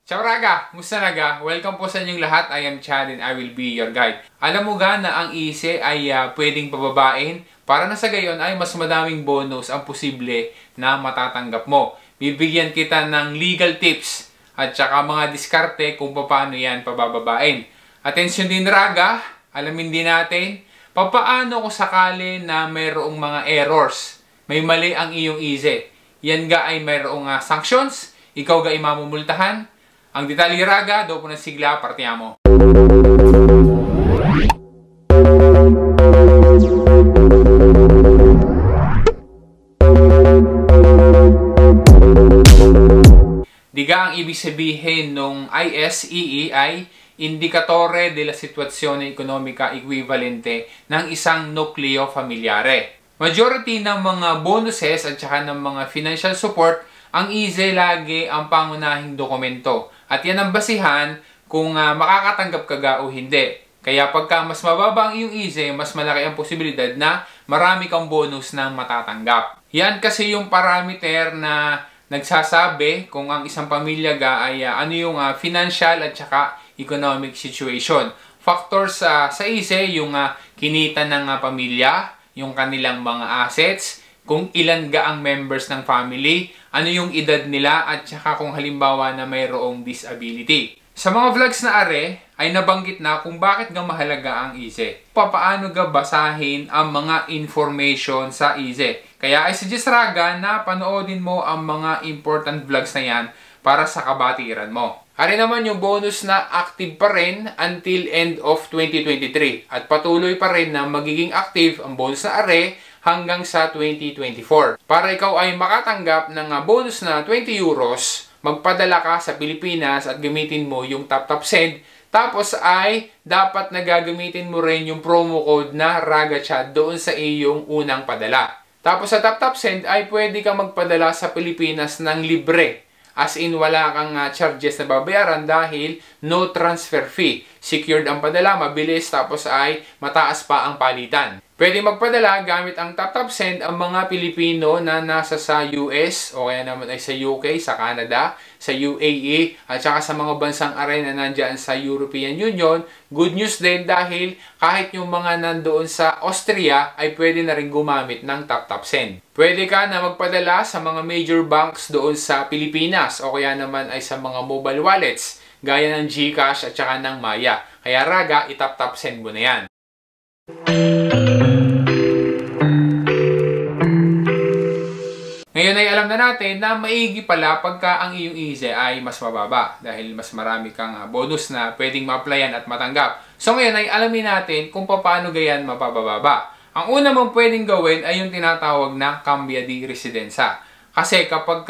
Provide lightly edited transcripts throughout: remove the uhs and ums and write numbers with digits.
Ciao Raga! Musta naga? Welcome po sa inyong lahat. I am Chad and I will be your guide. Alam mo ga na ang ISE ay pwedeng pababain para na sa gayon ay mas madaming bonus ang posible na matatanggap mo. Bibigyan kita ng legal tips at saka mga diskarte kung paano yan pabababain. Atensyon din Raga, alamin din natin papaano kung sakali na mayroong mga errors. May mali ang iyong ISE. Yan ga ay mayroong sanctions, ikaw ga ay mamumultahan. Ang detalye Raga, dopo ng sigla, partiamo. Diga ang ibig sabihin nung ISEE ay Indicatore della Situazione Economica Equivalente ng isang nucleo familiare. Majority ng mga bonuses at saka ng mga financial support, ang ISE lagi ang pangunahing dokumento. At yan ang basihan kung makakatanggap ka ga o hindi. Kaya pagka mas mababa ang iyong ISE, mas malaki ang posibilidad na marami kang bonus na matatanggap. Yan kasi yung parameter na nagsasabi kung ang isang pamilya ga ay ano yung financial at saka economic situation. Factors sa ISE, yung kinita ng pamilya, yung kanilang mga assets, kung ilan ga ang members ng family, ano yung edad nila, at saka kung halimbawa na mayroong disability. Sa mga vlogs na are, ay nabanggit na kung bakit ga mahalaga ang ISE. Paano ga basahin ang mga information sa ISE. Kaya ay suggest Raga na panoodin mo ang mga important vlogs na yan para sa kabatiran mo. Ari naman yung bonus na active pa rin until end of 2023. At patuloy pa rin na magiging active ang bonus na are hanggang sa 2024. Para ikaw ay makatanggap ng bonus na 20 euros, magpadala ka sa Pilipinas at gamitin mo yung TapTap Send. Tapos ay dapat na gagamitin mo rin yung promo code na RagaChad doon sa iyong unang padala. Tapos sa TapTap Send ay pwede kang magpadala sa Pilipinas ng libre. As in, wala kang charges na babayaran dahil no transfer fee. Secured ang padala, mabilis, tapos ay mataas pa ang palitan. Pwede magpadala gamit ang TapTap Send ang mga Pilipino na nasa sa US o kaya naman ay sa UK, sa Canada, sa UAE at saka sa mga bansang arena na nandyan sa European Union. Good news din dahil kahit yung mga nandoon sa Austria ay pwede na rin gumamit ng TapTap Send. Pwede ka na magpadala sa mga major banks doon sa Pilipinas o kaya naman ay sa mga mobile wallets gaya ng GCash at saka ng Maya. Kaya Raga, i-TapTap Send mo na yan. Ngayon ay alam na natin na maigi pala pagka ang iyong ISE ay mas mababa dahil mas marami kang bonus na pwedeng ma-applyan at matanggap. So ngayon ay alamin natin kung paano gayan mapababa. Ang una mong pwedeng gawin ay yung tinatawag na cambia di residenza. Kasi kapag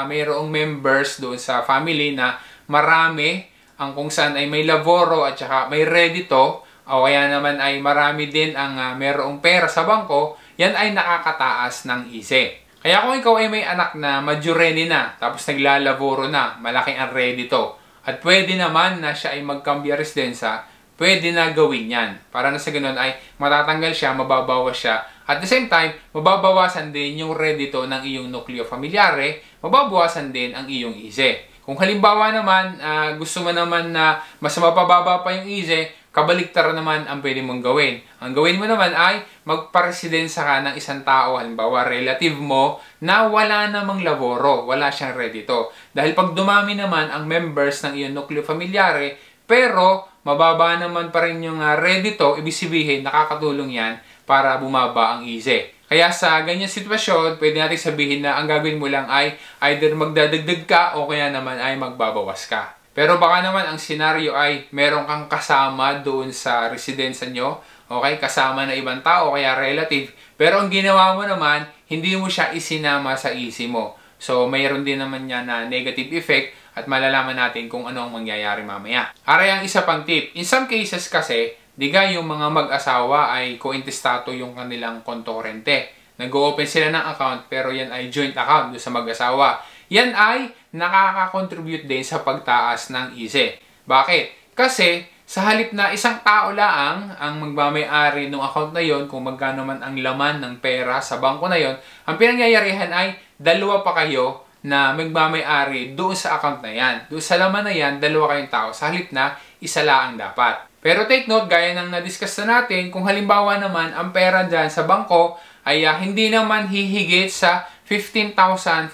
mayroong members doon sa family na marami, ang kung saan ay may laboro at saka may redito, o kaya naman ay marami din ang mayroong pera sa bangko, yan ay nakakataas ng ISE. Kaya kung ikaw ay may anak na majoreni na, tapos naglalaboro na, malaki ang redito, at pwede naman na siya ay magcambia residenza, pwede na gawin yan. Para na sa ganun ay matatanggal siya, mababawas siya. At the same time, mababawasan din yung redito ng iyong nucleo familiare, mababawasan din ang iyong ISE. Kung halimbawa naman, gusto mo naman na mas mapababa pa yung ISE, kabaliktaran naman ang pwede mong gawin. Ang gawin mo naman ay magparesidensa ka ng isang tao, halimbawa relative mo, na wala namang laboro, wala siyang redito. Dahil pag dumami naman ang members ng iyong nucleo familiare, pero mababa naman pa rin yung redito, ibig sabihin nakakatulong yan para bumaba ang ISE. Kaya sa ganyang sitwasyon, pwede natin sabihin na ang gagawin mo lang ay either magdadagdag ka o kaya naman ay magbabawas ka. Pero baka naman ang senaryo ay meron kang kasama doon sa residensya nyo, okay, kasama na ibang tao kaya relative, pero ang ginawa mo naman, hindi mo siya isinama sa ISE mo. So mayroon din naman yan na negative effect at malalaman natin kung ano ang mangyayari mamaya. Aray ang isa pang tip. In some cases kasi, diga yung mga mag-asawa ay kointestato yung kanilang konto korente. Nag-open sila ng account pero yan ay joint account doon sa mag-asawa. Yan ay nakaka-contribute din sa pagtaas ng ISE. Bakit? Kasi sa halip na isang tao lang ang magmamay-ari ng account na yon, kung magkano man ang laman ng pera sa bangko na yon, ang pinangyayarihan ay dalawa pa kayo na magmamay-ari doon sa account na yan. Doon sa laman na yan, dalawa kayong tao. Sa halip na, isa lang dapat. Pero take note, gaya ng na-discuss na natin, kung halimbawa naman ang pera dyan sa bangko ay hindi naman hihigit sa 15,500,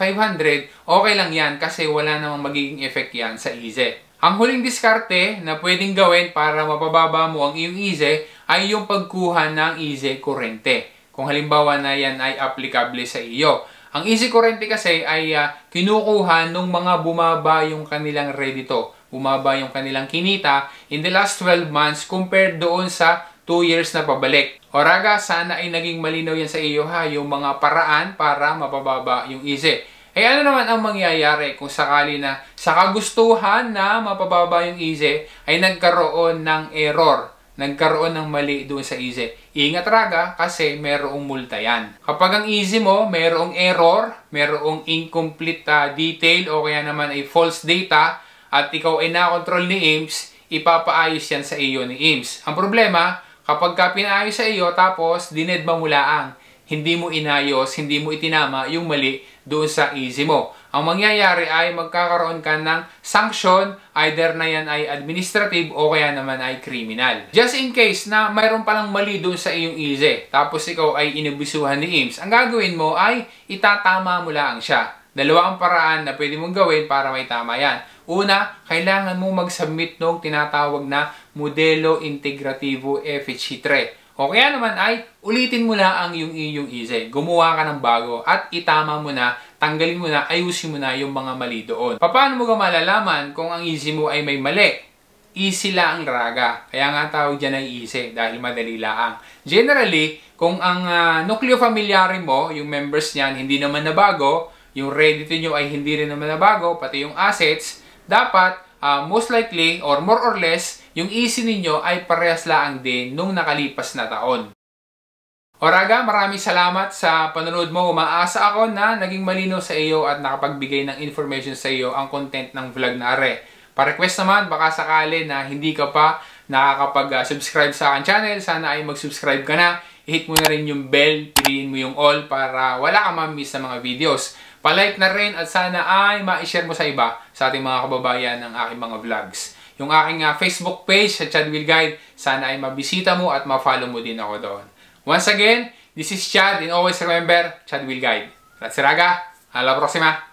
okay lang yan kasi wala namang magiging effect yan sa easy. Ang huling diskarte na pwedeng gawin para mapababa mo ang iyong easy ay yung pagkuha ng easy kurente. Kung halimbawa na yan ay applicable sa iyo. Ang easy kurente kasi ay kinukuha nung mga bumaba yung kanilang redito. Bumaba yung kanilang kinita in the last 12 months compared doon sa 2 years na pabalik. O raga, sana ay naging malinaw yan sa iyo yung mga paraan para mapababa yung easy. Ano naman ang mangyayari kung sakali na sa kagustuhan na mapababa yung easy ay nagkaroon ng error, nagkaroon ng mali doon sa easy? Ingat raga kasi merong multa yan. Kapag ang easy mo merong error, merong incomplete detail o kaya naman ay false data at ikaw ay nakontrol ni IMS, ipapaayos yan sa iyo ni IMS. Ang problema, kapag pinaayos sa iyo tapos dinedma mo laang, hindi mo inayos, hindi mo itinama yung mali doon sa easy mo. Ang mangyayari ay magkakaroon ka ng sanction, either na yan ay administrative o kaya naman ay criminal. Just in case na mayroon palang mali doon sa iyong easy, tapos ikaw ay inabisuhan ni IMS, ang gagawin mo ay itatama mo lang siya. Dalawa ang paraan na pwede mong gawin para may tama yan. Una, kailangan mong mag-submit ng tinatawag na Modelo Integrativo FHC3. O kaya naman ay ulitin mo lang ang iyong easy. Gumawa ka ng bago at itama mo na, tanggalin mo na, ayusin mo na yung mga mali doon. Paano mo malalaman kung ang easy mo ay may mali? Easy lang ang raga. Kaya nga tawag dyan ay easy dahil madali lang. Generally, kung ang nucleo familiare mo, yung members niyan, hindi naman nabago, yung redito nyo ay hindi rin naman nabago, pati yung assets, dapat most likely or more or less, yung easy ninyo ay parehas lang din nung nakalipas na taon. Oraga, maraming salamat sa panonood mo. Umaasa ako na naging malinaw sa iyo at nakapagbigay ng information sa iyo ang content ng vlog na are. Pa-request naman, baka sakali na hindi ka pa nakakapag-subscribe sa akin channel, sana ay mag-subscribe ka na. I-hit mo na rin yung bell, piliin mo yung all para wala ka ma-miss sa mga videos. Pa-like na rin at sana ay ma-share mo sa iba, sa ating mga kababayan ng aking mga vlogs. Yung aking Facebook page sa Chad Will Guide, sana ay mabisita mo at ma-follow mo din ako doon. Once again, this is Chad and always remember, Chad Will Guide. That's Raga. A la próxima.